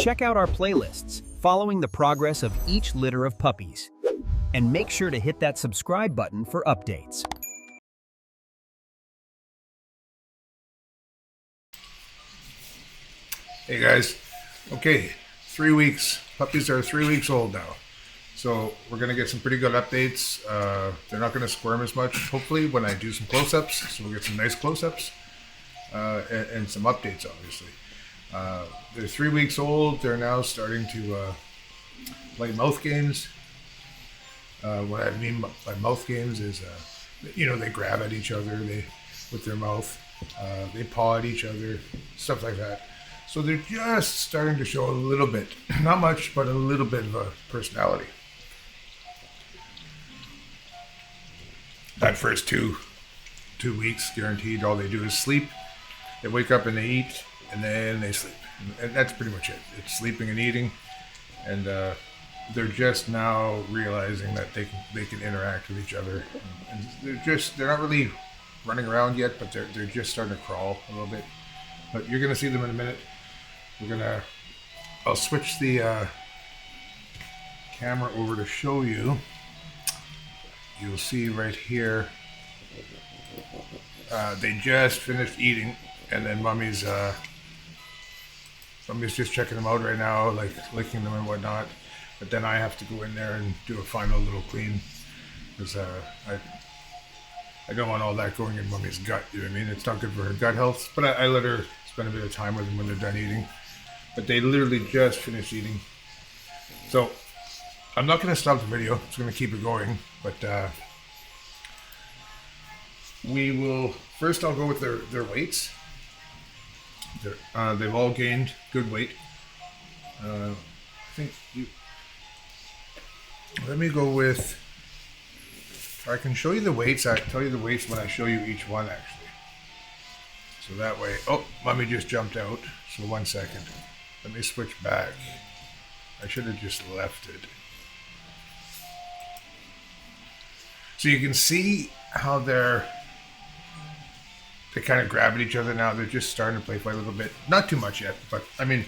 Check out our playlists following the progress of each litter of puppies. And make sure to hit that subscribe button for updates. Hey guys, okay, 3 weeks. Puppies are 3 weeks old now. So we're going to get some pretty good updates. They're not going to squirm as much, hopefully, when I do some close-ups. So we'll get some nice close-ups and some updates, obviously. They're 3 weeks old. They're now starting to play mouth games. What I mean by mouth games is, they grab at each other with their mouth. They paw at each other, stuff like that. So they're just starting to show a little bit, not much, but a little bit of a personality. That first two weeks, guaranteed, all they do is sleep. They wake up and they eat, and then they sleep. And that's pretty much it. It's sleeping and eating. And they're just now realizing that they can interact with each other. And they're not really running around yet, but they're just starting to crawl a little bit. But you're gonna see them in a minute. I'll switch the camera over to show you. You'll see right here, they just finished eating, and then Mummy's just checking them out right now, like licking them and whatnot. But then I have to go in there and do a final little clean, because I don't want all that going in Mummy's gut. You know what I mean? It's not good for her gut health. But I let her spend a bit of time with them when they're done eating. But they literally just finished eating. So I'm not going to stop the video. I'm just going to keep it going. But we will, first I'll go with their weights. They've all gained good weight. Let me go with, I can show you the weights. I tell you the weights when I show you each one, actually. So that way, oh, Mommy just jumped out. So 1 second. Let me switch back. I should have just left it. So you can see how they kind of grab at each other now. They're just starting to play fight a little bit. Not too much yet, but I mean,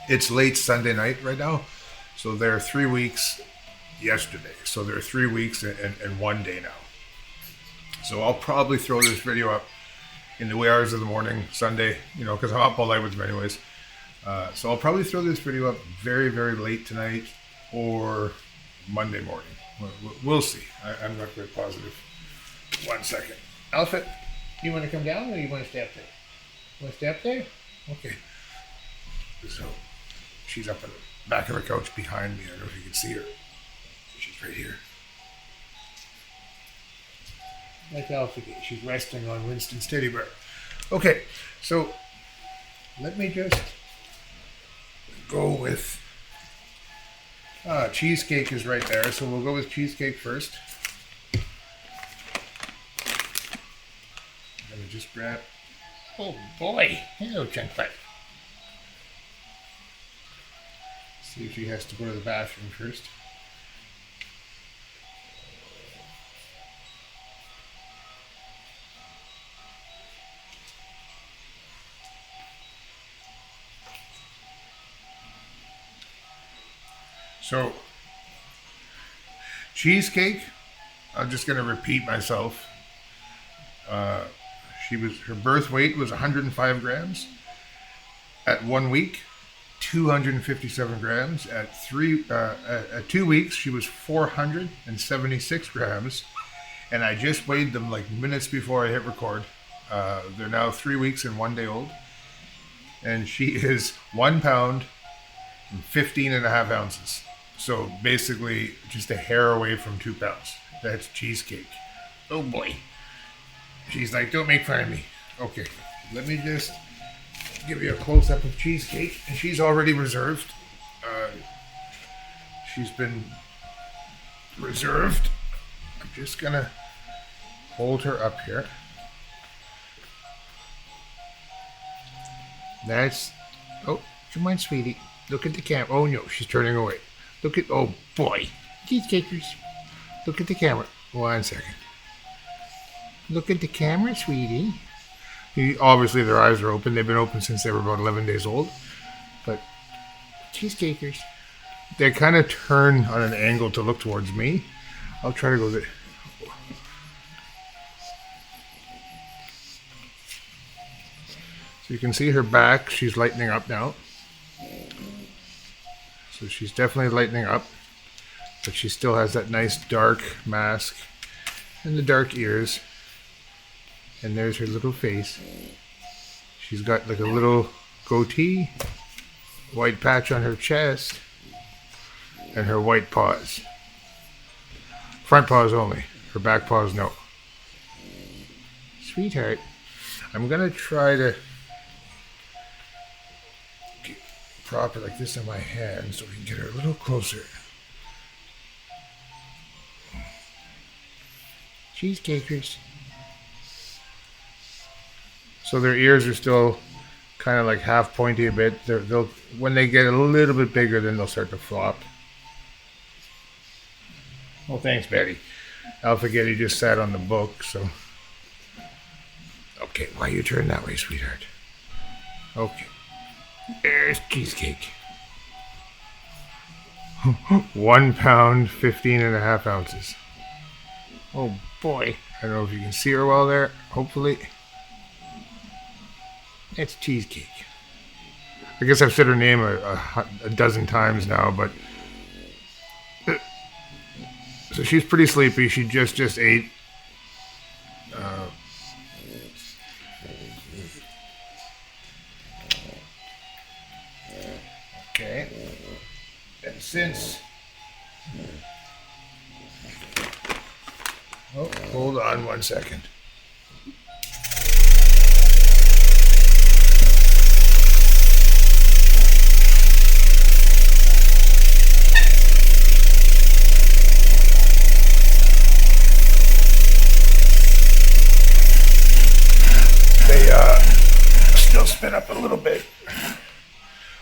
it's late Sunday night right now. So they're 3 weeks yesterday. So they're 3 weeks and 1 day now. So I'll probably throw this video up in the wee hours of the morning, Sunday, because I'm up all night with them anyways. So I'll probably throw this video up very, very late tonight or Monday morning. We'll see. I'm not very positive. 1 second. Alfred, you want to come down or you want to stay up there? You want to stay up there? Okay. So she's up at the back of the couch behind me. I don't know if you can see her. She's right here. Like Alfred, she's resting on Winston's teddy bear. Okay, so let me just go with Cheesecake is right there, so we'll go with Cheesecake first. Let me just grab. Oh boy, hello, Chunklet. See if she has to go to the bathroom first. So, Cheesecake, I'm just going to repeat myself. Her birth weight was 105 grams. At 1 week, 257 grams. At 2 weeks, she was 476 grams. And I just weighed them like minutes before I hit record. They're now 3 weeks and 1 day old. And she is 1 pound and 15 and a half ounces. So basically just a hair away from 2 pounds. That's Cheesecake. Oh boy. She's like, don't make fun of me. Okay, let me just give you a close-up of Cheesecake. And she's already reserved. She's been reserved. I'm just gonna hold her up here. That's, oh, come on, sweetie. Look at the camera. Oh no, she's turning away. Look at, oh boy. Cheesecakers. Look at the camera. 1 second. Look at the camera, sweetie. Obviously their eyes are open. They've been open since they were about 11 days old. cheesecakers. They kind of turn on an angle to look towards me. I'll try to go there. So you can see her back. She's lightening up now. So she's definitely lightening up. But she still has that nice dark mask and the dark ears. And there's her little face. She's got like a little goatee, white patch on her chest, and her white paws. Front paws only. Her back paws, no. Sweetheart. I'm going to try to get proper like this in my hand so we can get her a little closer. Cheesecakers. So their ears are still kind of like half pointy a bit. They'll when they get a little bit bigger, then they'll start to flop. Well, thanks, Betty. Alphagetti just sat on the book, so. Okay, why you turn that way, sweetheart? Okay. There's cheesecake. 1 pound, 15.5 ounces. Oh boy. I don't know if you can see her well there. Hopefully. It's cheesecake. I guess I've said her name a dozen times now, but so she's pretty sleepy. She just ate. Okay. And since hold on 1 second. Still spin up a little bit.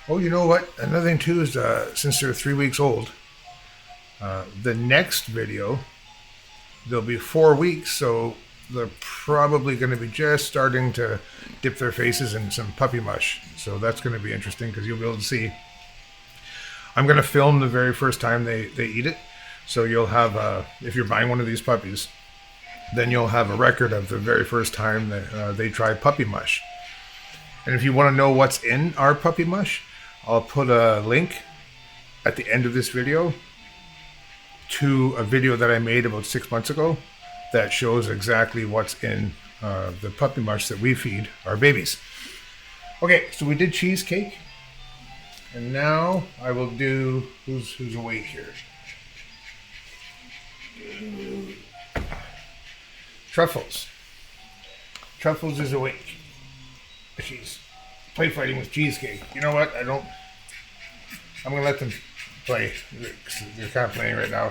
Oh, you know what? Another thing too is since they're 3 weeks old, the next video, they'll be 4 weeks, so they're probably going to be just starting to dip their faces in some puppy mush. So that's going to be interesting because you'll be able to see. I'm going to film the very first time they eat it. So you'll have, if you're buying one of these puppies, then you'll have a record of the very first time that they try puppy mush. And if you want to know what's in our puppy mush, I'll put a link at the end of this video to a video that I made about 6 months ago that shows exactly what's in the puppy mush that we feed our babies. Okay, so we did cheesecake. And now I will do, who's awake here? Truffles. Truffles is awake. She's play fighting with cheesecake. You know what? I'm gonna let them play. They're kind of playing right now.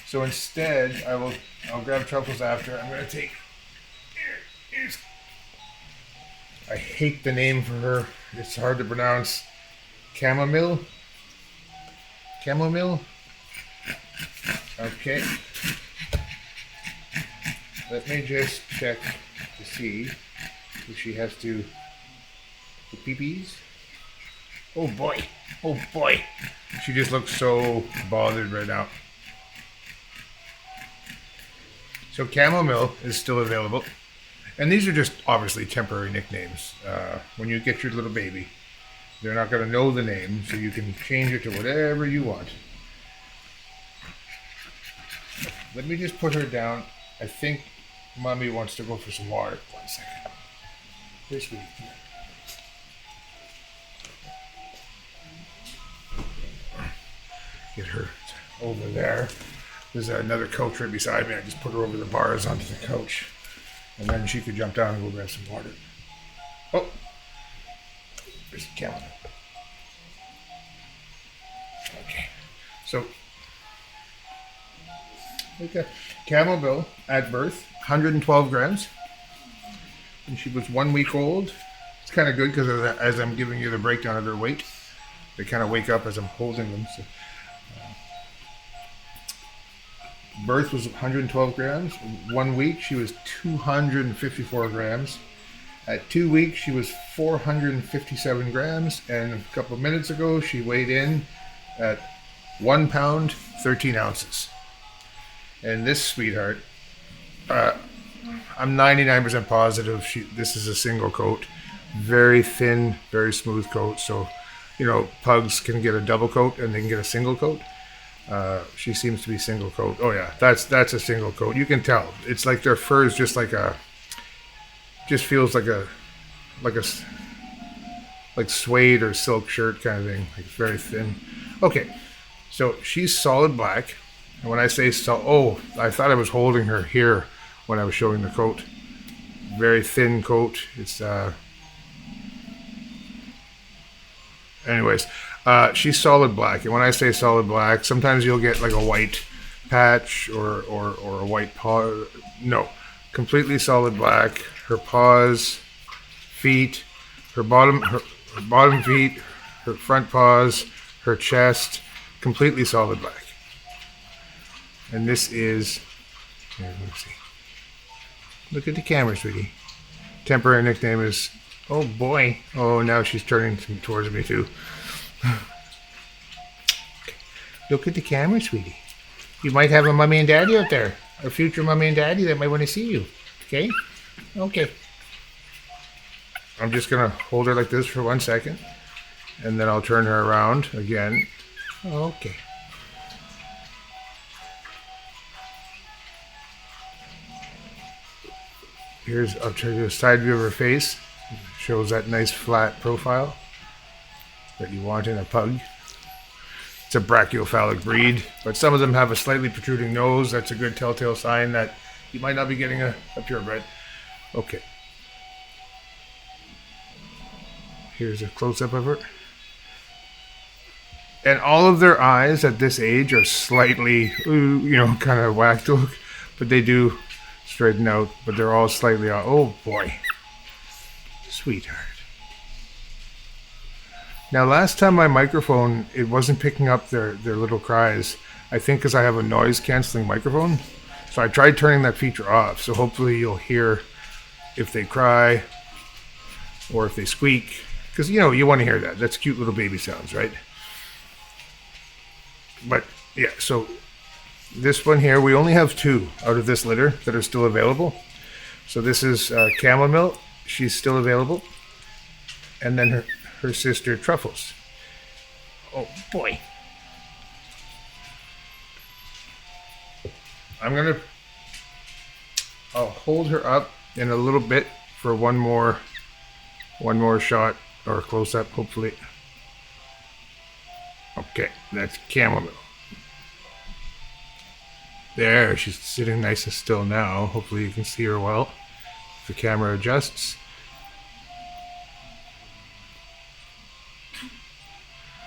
So instead, I'll grab Truffles after. I'm gonna take. Here's. I hate the name for her. It's hard to pronounce. Chamomile. Okay. Let me just check to see if she has to. The peepees. Oh boy. She just looks so bothered right now. So chamomile is still available. And these are just obviously temporary nicknames. When you get your little baby, they're not going to know the name, so you can change it to whatever you want. Let me just put her down. I think Mommy wants to go for some water. 1 second. Here, sweetie. Get her over there. There's another couch right beside me. I just put her over the bars onto the couch. And then she could jump down and go grab some water. Oh! There's the calendar. Okay. So, okay. Chamomile at birth, 112 grams. And she was 1 week old. It's kind of good because as I'm giving you the breakdown of their weight, they kind of wake up as I'm holding them. So, birth was 112 grams. 1 week, she was 254 grams. At 2 weeks, she was 457 grams, and a couple of minutes ago, she weighed in at 1 pound, 13 ounces. And this sweetheart, I'm 99% positive this is a single coat. Very thin, very smooth coat. So, you know, pugs can get a double coat and they can get a single coat. She seems to be single coat. Oh yeah, that's a single coat. You can tell. It's like their fur is just just feels like suede or silk shirt kind of thing. Like it's very thin. Okay, so she's solid black. And when I say I thought I was holding her here when I was showing the coat. Very thin coat. It's anyways, she's solid black. And when I say solid black, sometimes you'll get like a white patch or a white paw. No, completely solid black. Her paws, feet, her bottom feet, her front paws, her chest, completely solid black. And this is, here, let me see. Look at the camera, sweetie. Temporary nickname is, oh boy. Oh, now she's turning towards me too. Okay. Look at the camera, sweetie. You might have a mommy and daddy out there, a future mommy and daddy that might want to see you. Okay? Okay. I'm just going to hold her like this for 1 second, and then I'll turn her around again. Okay. I'll try to do a side view of her face. Shows that nice flat profile that you want in a pug. It's a brachiocephalic breed, but some of them have a slightly protruding nose. That's a good telltale sign that you might not be getting a purebred. Okay. Here's a close-up of her. And all of their eyes at this age are slightly, kind of whacked look, but they do straighten out, but they're all slightly off. Oh boy. Sweetheart. Now last time my microphone, it wasn't picking up their little cries. I think because I have a noise canceling microphone. So I tried turning that feature off. So hopefully you'll hear if they cry or if they squeak. Because you want to hear that. That's cute little baby sounds, right? But yeah, so this one here, we only have 2 out of this litter that are still available. So this is Chamomile. She's still available. And then her sister, Truffles. Oh, boy. I'll hold her up in a little bit for one more shot or close-up, hopefully. Okay, that's Chamomile. There, she's sitting nice and still now. Hopefully you can see her well if the camera adjusts.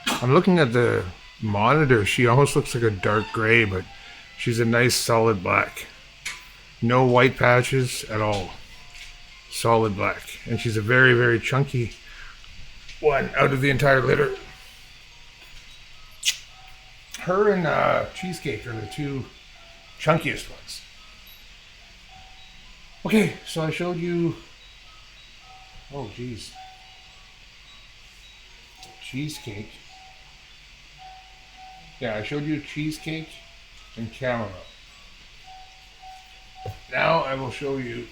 I'm looking at the monitor. She almost looks like a dark gray, but she's a nice solid black. No white patches at all. Solid black. And she's a very, very chunky one out of the entire litter. Her and Cheesecake are the 2 chunkiest ones. Okay, so I showed you, oh geez, Cheesecake. Yeah, I showed you Cheesecake and Chamomile. Now I will show you,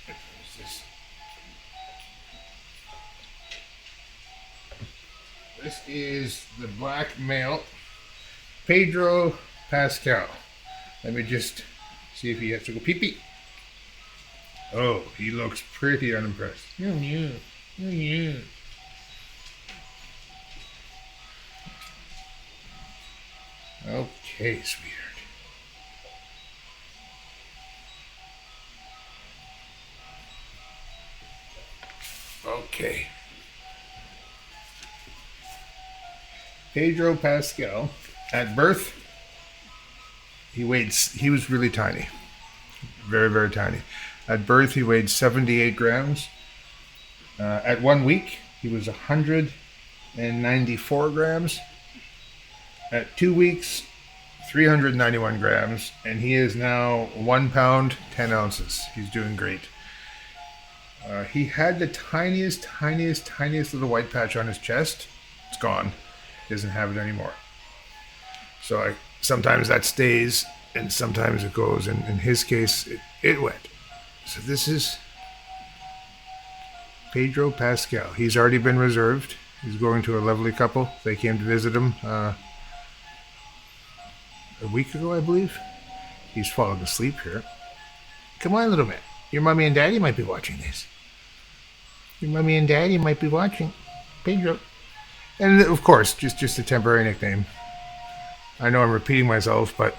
what is this? This is the black male, Pedro Pascal. Let me just see if he has to go pee-pee. Oh, he looks pretty unimpressed. Okay, sweetheart. Okay. Pedro Pascal, at birth, he was really tiny. Very, very tiny. At birth, he weighed 78 grams. At 1 week, he was 194 grams. At 2 weeks, 391 grams. And he is now 1 pound, 10 ounces. He's doing great. He had the tiniest little white patch on his chest. It's gone. He doesn't have it anymore. So sometimes that stays and sometimes it goes. And in his case, it went. So this is Pedro Pascal. He's already been reserved. He's going to a lovely couple. They came to visit him a week ago, I believe. He's falling asleep here. Come on, little man. Your mommy and daddy might be watching this. Your mommy and daddy might be watching. Pedro. And of course, just a temporary nickname. I know I'm repeating myself, but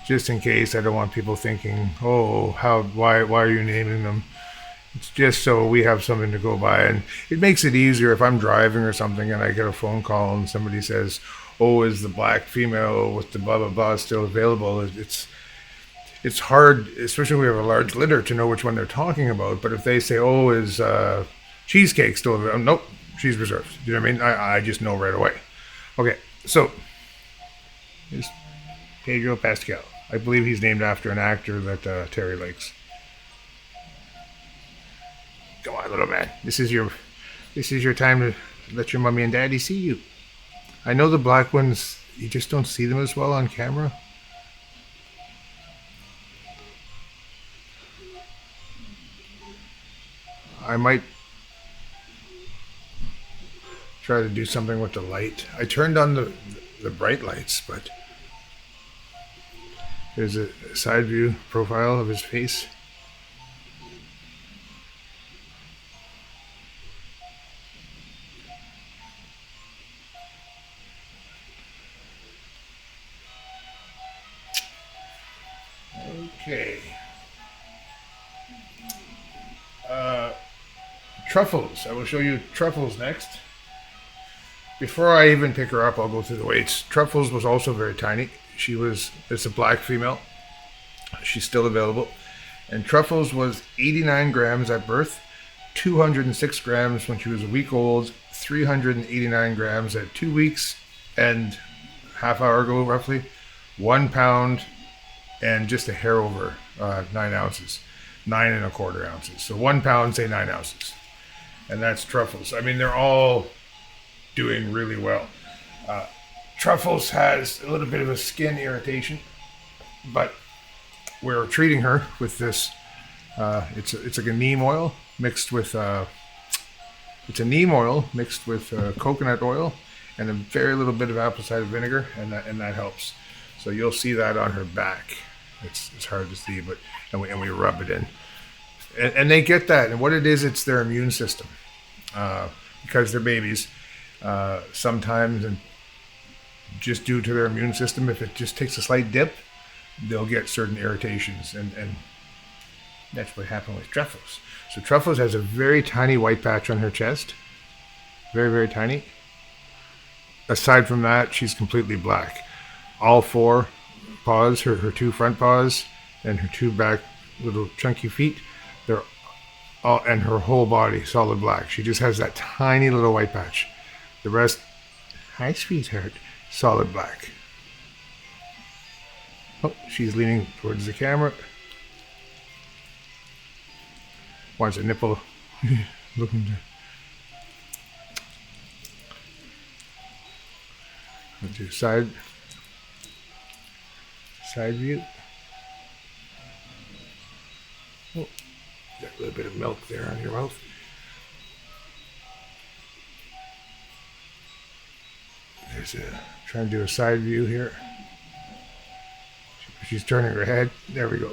just in case, I don't want people thinking, oh, why are you naming them? It's just so we have something to go by. And it makes it easier if I'm driving or something and I get a phone call and somebody says, oh, is the black female with the blah, blah, blah still available? It's hard, especially when we have a large litter, to know which one they're talking about. But if they say, oh, is Cheesecake still available? Nope, she's reserved. Do you know what I mean? I just know right away. Okay, so here's Pedro Pascal. I believe he's named after an actor that Terry likes. Come on, little man. This is your time to let your mommy and daddy see you. I know the black ones, you just don't see them as well on camera. I might try to do something with the light. I turned on the bright lights, but there's a side view profile of his face. Okay. Truffles. I will show you Truffles next. Before I even pick her up, I'll go through the weights. Truffles was also very tiny. It's a black female. She's still available. And Truffles was 89 grams at birth, 206 grams when she was a week old, 389 grams at 2 weeks, and half hour ago roughly, 1 pound and just a hair over 9 ounces, 9.25 ounces. So 1 pound, say 9 ounces. And that's Truffles. I mean, they're all doing really well. Truffles has a little bit of a skin irritation, but we're treating her with this. It's like a neem oil mixed with coconut oil and a very little bit of apple cider vinegar, and that helps. So you'll see that on her back. It's hard to see, but and we rub it in, and they get that. And what it is, it's their immune system, because they're babies. Sometimes, and just due to their immune system, if it just takes a slight dip, they'll get certain irritations, and that's what happened with Truffles. So Truffles has a very tiny white patch on her chest, very, very tiny. Aside from that, she's completely black. All 4 paws, her 2 front paws and her 2 back little chunky feet, they're all, and her whole body solid black. She just has that tiny little white patch. The rest, hi sweetheart, solid black. Oh, she's leaning towards the camera. Wants a nipple. Looking to. Let's do side view. Oh, got a little bit of milk there on your mouth. Trying to do a side view here. She's turning her head. There we go.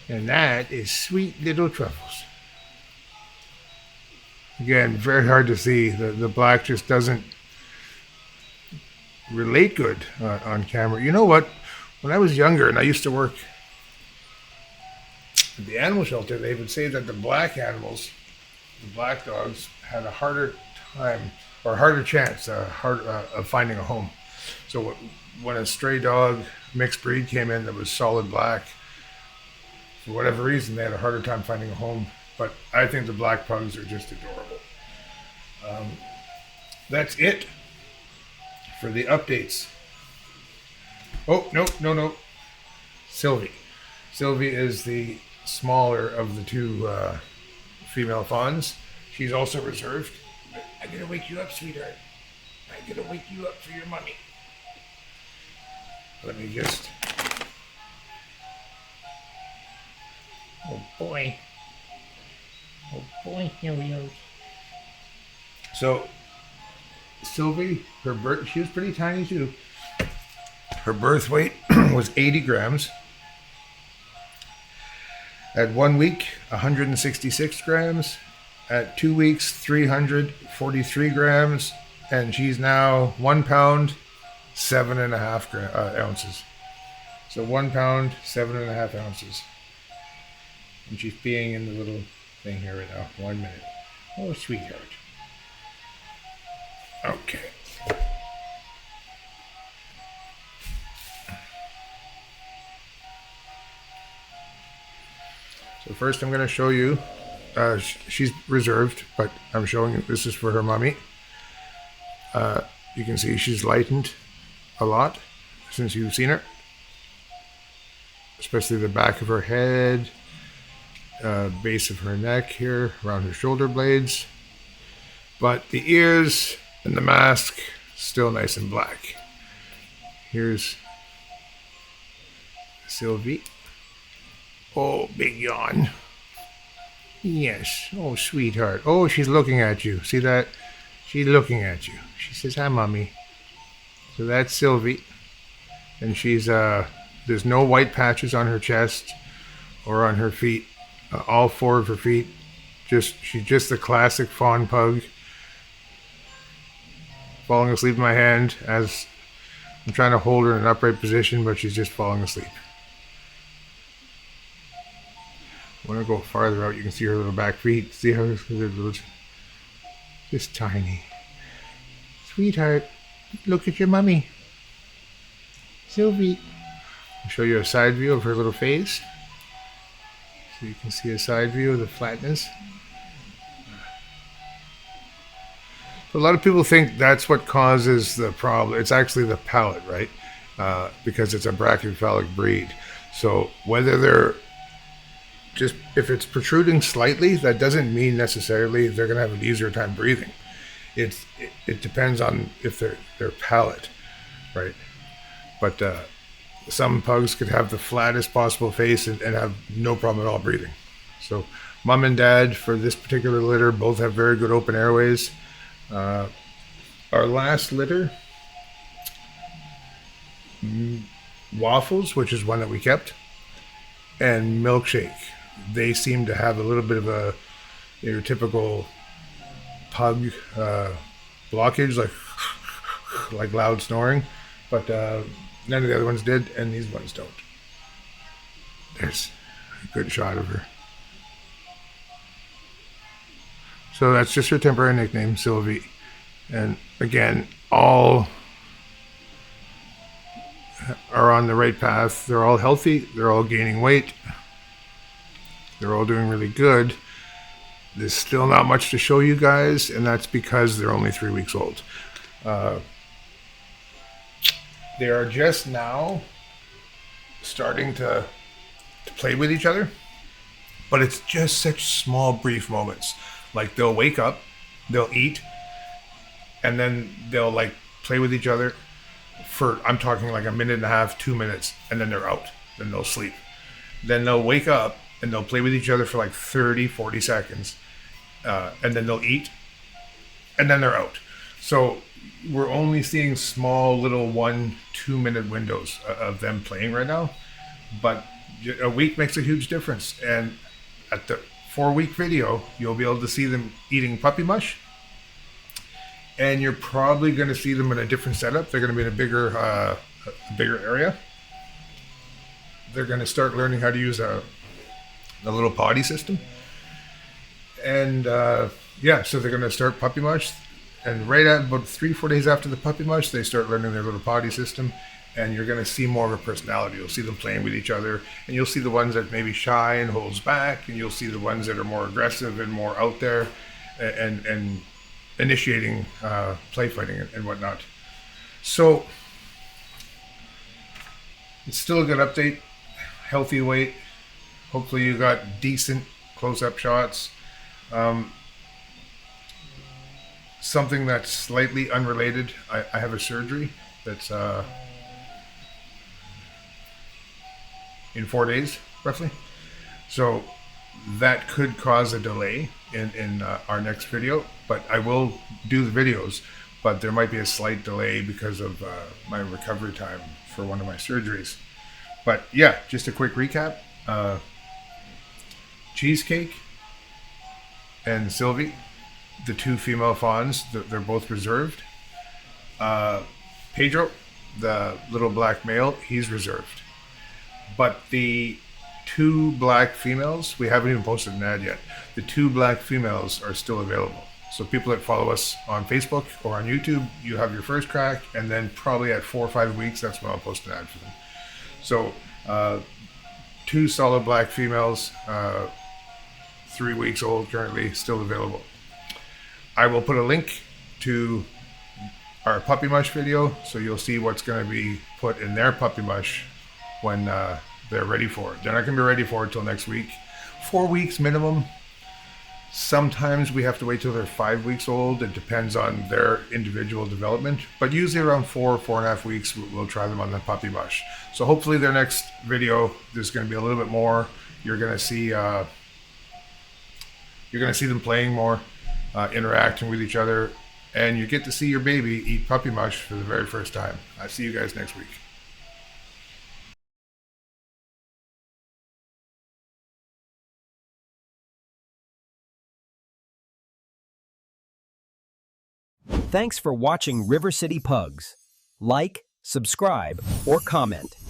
And that is sweet little Truffles. Again, very hard to see. The black just doesn't relate good on camera. You know what? When I was younger and I used to work at the animal shelter, they would say that the black animals, the black dogs, had a harder time or harder chance of finding a home. So when a stray dog mixed breed came in that was solid black, for whatever reason, they had a harder time finding a home. But I think the black pugs are just adorable. That's it for the updates. Oh, no, no, no. Sylvie. Sylvie is the smaller of the two female fawns. She's also reserved. I'm gonna wake you up, sweetheart. I'm gonna wake you up for your mommy. Let me just... Oh boy. Oh boy, here we go. So, Sylvie, she was pretty tiny too. Her birth weight was 80 grams. At 1 week, 166 grams. At 2 weeks, 343 grams. And she's now 1 pound, 7.5 ounces. So 1 pound, 7.5 ounces. And she's peeing in the little thing here right now. 1 minute. Oh, sweetheart. Okay. So first I'm going to show you, she's reserved, but I'm showing you, this is for her mommy. You can see she's lightened a lot since you've seen her. Especially the back of her head, base of her neck here, around her shoulder blades. But the ears and the mask, still nice and black. Here's Sylvie. Oh, big yawn. Yes. Oh, sweetheart. Oh, she's looking at you. See that? She's looking at you. She says, hi, mommy. So that's Sylvie. And she's, there's no white patches on her chest or on her feet. All 4 of her feet. She's just the classic fawn pug. Falling asleep in my hand as I'm trying to hold her in an upright position, but she's just falling asleep. When I go farther out, you can see her little back feet. See how they're just tiny. Sweetheart, look at your mommy. Sylvie. I'll show you a side view of her little face. So you can see a side view of the flatness. A lot of people think that's what causes the problem. It's actually the palate, right? Because it's a brachycephalic breed. So whether they're if it's protruding slightly, that doesn't mean necessarily they're going to have an easier time breathing. It depends on if their palate, right? But some pugs could have the flattest possible face and have no problem at all breathing. So mom and dad for this particular litter both have very good open airways. Our last litter, Waffles, which is one that we kept, and Milkshake. They seem to have a little bit of your typical pug blockage, like loud snoring, but none of the other ones did, and these ones don't. There's a good shot of her. So that's just her temporary nickname, Sylvie. And again, all are on the right path. They're all healthy. They're all gaining weight. They're all doing really good. There's still not much to show you guys, and that's because they're only 3 weeks old. They are just now starting to play with each other, but it's just such small, brief moments. Like they'll wake up, they'll eat, and then they'll play with each other for, I'm talking like a minute and a half, 2 minutes, and then they're out. Then they'll sleep. Then they'll wake up and they'll play with each other for like 30, 40 seconds. And then they'll eat, and then they're out. So we're only seeing small little 1-2 minute windows of them playing right now. But a week makes a huge difference. And at the 4-week video, you'll be able to see them eating puppy mush. And you're probably going to see them in a different setup. They're going to be in a bigger area. They're going to start learning how to use a little potty system. And so they're going to start puppy mush. And right at about 3-4 days after the puppy mush, they start learning their little potty system. And you're going to see more of a personality. You'll see them playing with each other. And you'll see the ones that may be shy and holds back. And you'll see the ones that are more aggressive and more out there and initiating play fighting and whatnot. So It's still a good update. Healthy weight. Hopefully you got decent close-up shots. Something that's slightly unrelated. I have a surgery that's in 4 days, roughly. So that could cause a delay in our next video, but I will do the videos, but there might be a slight delay because of my recovery time for one of my surgeries. But yeah, just a quick recap. Cheesecake and Sylvie, the two female fawns, they're both reserved. Pedro, the little black male, he's reserved. But the two black females, we haven't even posted an ad yet. The two black females are still available. So people that follow us on Facebook or on YouTube, you have your first crack, and then probably at 4 or 5 weeks, that's when I'll post an ad for them. So two solid black females, 3 weeks old currently, still available. I will put a link to our puppy mush video, so you'll see what's going to be put in their puppy mush when they're ready for it. They're not going to be ready for it till next week. 4 weeks minimum. Sometimes we have to wait till they're 5 weeks old. It depends on their individual development, but usually around 4.5 weeks, we'll try them on the puppy mush. So hopefully their next video, there's going to be a little bit more. You're going to see them playing more, interacting with each other, and you get to see your baby eat puppy mush for the very first time. I'll see you guys next week. Thanks for watching River City Pugs. Like, subscribe, or comment.